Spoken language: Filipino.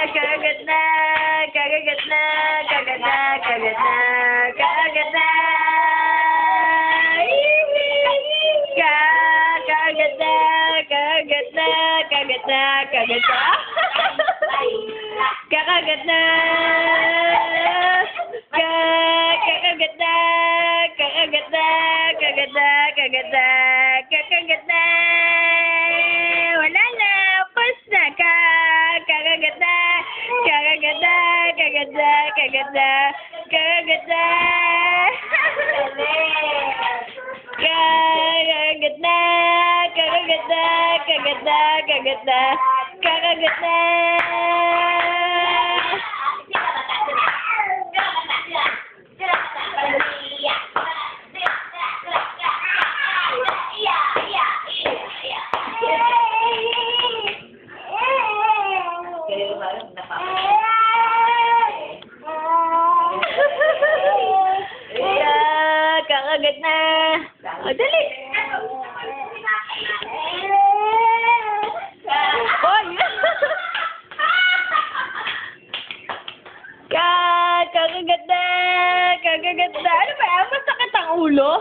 Kakagat na! Kakagat na! Kagat na! Kagat na! Kagat na! Kagat na! Kagat na! Kagat na! Kagat na! Kakagat na! Kakagat na! Kakagat na! Kagat na! Kagat na! Kakagat na! Wala na! Pas na ka! Kakagat na! Kakagat na! Kagat na! Kagat na! Kakagat na! Kakagat na! Kakagat na! Kagat na! Kagat na! Kakagat na! Kakagat na! O, dali! Hoy! Kakagat na! Kakagat na! Ano ba? Masakit ang ulo?